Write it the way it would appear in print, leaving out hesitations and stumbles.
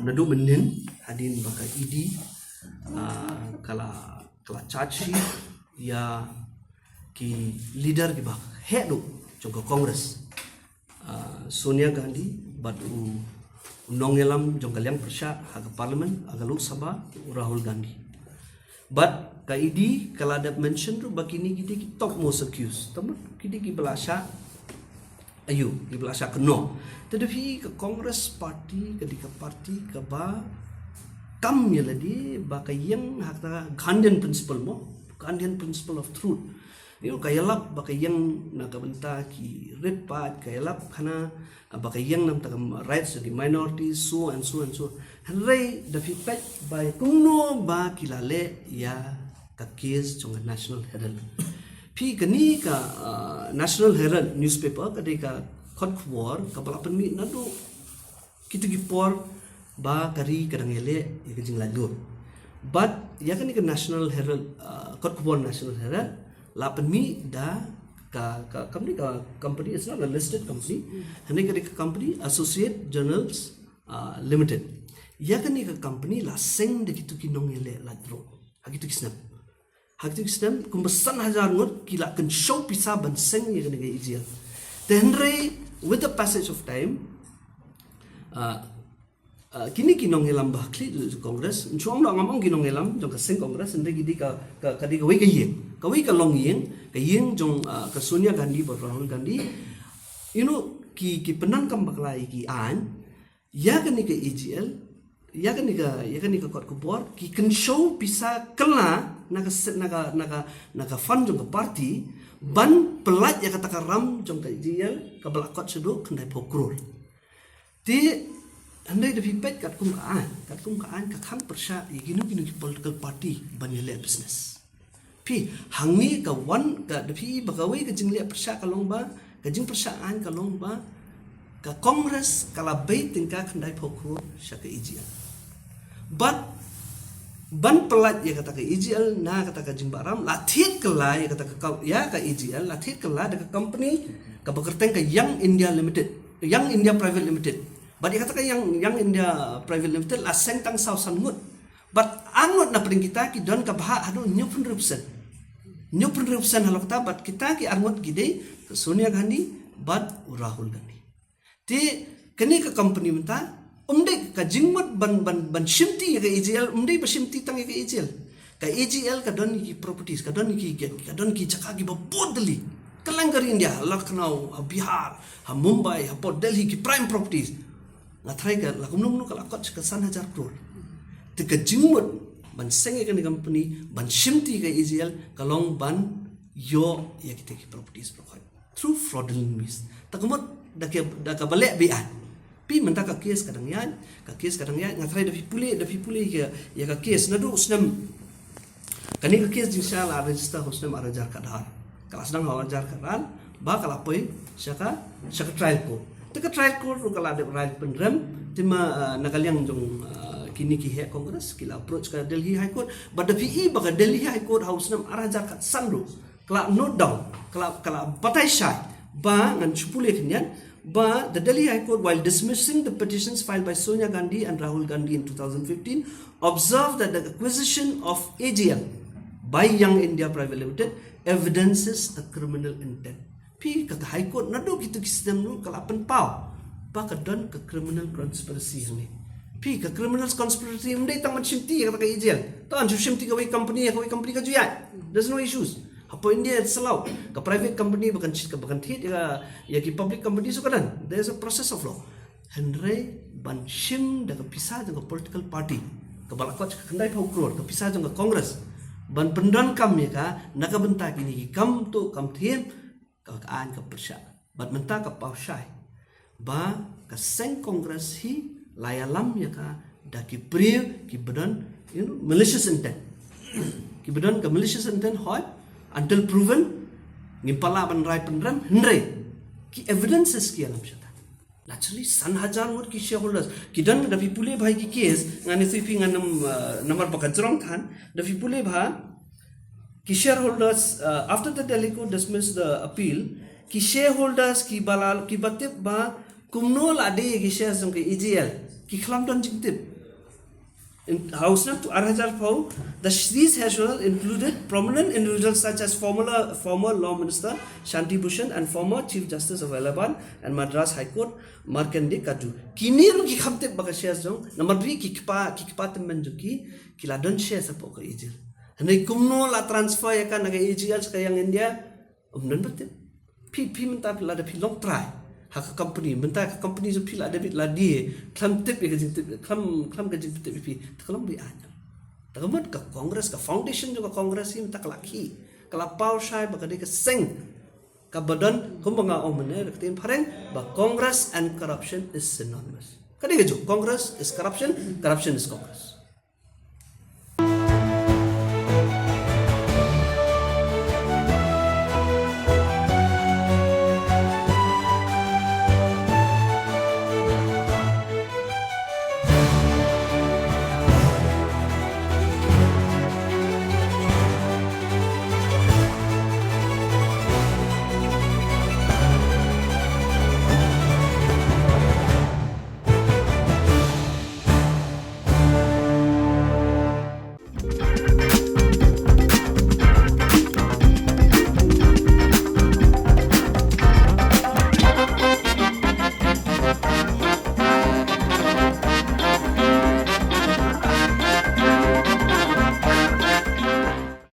nadu menin hadin baka idi kala charge sheet ya ki leader ki bak head jongka Congress Sonia Gandhi badu nongelam jongka liang persya haga parliament aga Lok Sabha Rahul Gandhi but ka idi kala ada mention tu bakini kita ki top most accused tamat kita ki belasha ayu ki belasha keno tetapi ke Congress party ke dika party ke ba kam ya ladi ba ka yang hakta Gandhian principle of truth yo kayalap ba ka yang nakabenta ki red part kayalap kana ba ka yang nam takam rights of the minorities so and so hanrai the feedback by kungno ba kilale ya ka case chong National Herald pi kani ka National Herald newspaper ka de ka khotwar ka balapan mi nadu kitu gipor ba kari kadangele ya jing lalu but ya kan ka National Herald khotwar National Herald lapan mi da ka company is not a listed company hane ka company Associate Journals Limited ya kan ka company la seng de kitu kinongele la dro hagitu kisnam kumbasan hajar ngot kila kan show pisa ban seng ya kan ga ijia then with the passage of time kini kinongelam bakli Congress chuang lo ngamong kinongelam jong ka seng Congress ende gidi ka di ka wei ka long yeng jong ka Sonia Gandhi ba Rahul Gandhi ki penan kam baklai ki an ya kan ka EGL ya kan ka kot kubor ki kan show bisa kala naga fund jong ka party ban pelat ya kata karam jong ka EGL ka balakot sedo kendai pokrol ti andai da feedback kat kum kaan ka kham persya iginu political party banile business pi hangi ka wan ka da pi bagawi ka jingle persya ka long ba ka jing persya an ka long ba ka Congress kala bai tingka khandai phokro sya ka EGL but ban pelat ya kata ka EGL na kata ka jing baram la thit kala ya kata ka ya ka EGL la thit kala da ka company ka bekerteng ka Young India Private Limited but dia katakan yang India Private Limited la seng tang sau san ngut but angot na pring kita ki don ka bah adu nyupun represent halok ta but kita ki angot gide Sonia Gandhi but Rahul Gandhi ti kini ka company menta umde ka jingmut ban shimti ka EGL umde ba shimti tang ka EGL ka don ki properties ka don ki chaka ki ba bodli kalanggar India Lucknow Bihar Mumbai Port Delhi ki prime properties ngatrai ka lakum nung ka lakot ka 1,000 crore te ka jingmut ban senge ka ni company ban shimti ka EGL kalong ban yo ya kita ki properties prokhoi through fraudulent means takumot da ka bale bian pi menta ka case kadang yan ngatrai da pipule ya ka case nadu usnam kani ka case inshallah register usnam arajar kadar kala sedang arajar kadar ba kala poi syaka trial ko teka trial court ru kala ada trial pendram tima nakaliang jong kini ki he Congress kila approach ka Delhi High Court but the PE baga Delhi High Court house nam arajar kat sandu kala note down kala patai shai ba ngan chupule kinyan ba the Delhi High Court while dismissing the petitions filed by Sonia Gandhi and Rahul Gandhi in 2015 observed that the acquisition of AGL by Young India Private Limited evidences a criminal intent pi ka High Court nadu gitu sistem nu kalapan pau pa ka don ka criminal conspiracy ni pi ka criminal conspiracy mdai tang shimti ka ka EGL tan shimti ka wei company ka juyat there's no issues apo India selau ka private company bukan thit ya ki public company so kadan there's a process of law henry ban shim da ka pisah jang political party ka balakot ka kandai phau crore ka pisah jang Congress ban pendan kam ya ka nakabenta kini kam tu kam thiem kaan ka persya bat menta ka paushai ba ka seng Congress hi layalam ya ka da ki priv ki badan malicious intent ki badan ka malicious intent hot until proven ngimpala ban rai pendram hendre ki evidences ki alam syata naturally 1,000 mur ki shareholders ki dan da pule bhai ki case ngani sifi nganam number pakajrong than da pule bha ki shareholders after the Delhi court dismissed the appeal ki shareholders ki balal ki batip ba kumnol ade ki shares jong ki EGL ki khlam don jing tip in House na to Arhajar Pau, these has included prominent individuals such as former Law Minister Shanti Bhushan and former Chief Justice of Allahabad and Madras High Court Markandeya Kaju. Kini ru ki khamte baka shares jong number 3 ki kpa temen juki ki la don share sa poko ijil. Hanai kumno la transfer ya kan naga ijil sa yang India umnon batte. Pi menta la da pi long try. Hak company bentar ke company tu pila ada bit lah dia klam tip ke jing tip klam ke jing tip pi taklam bi anya takmat ke Congress ke foundation juga Congress ini tak laki kalau pau syai bakade ke seng ka badan kumbanga omne rektin pareng ba Congress and corruption is synonymous kadi ke jo Congress is corruption is Congress.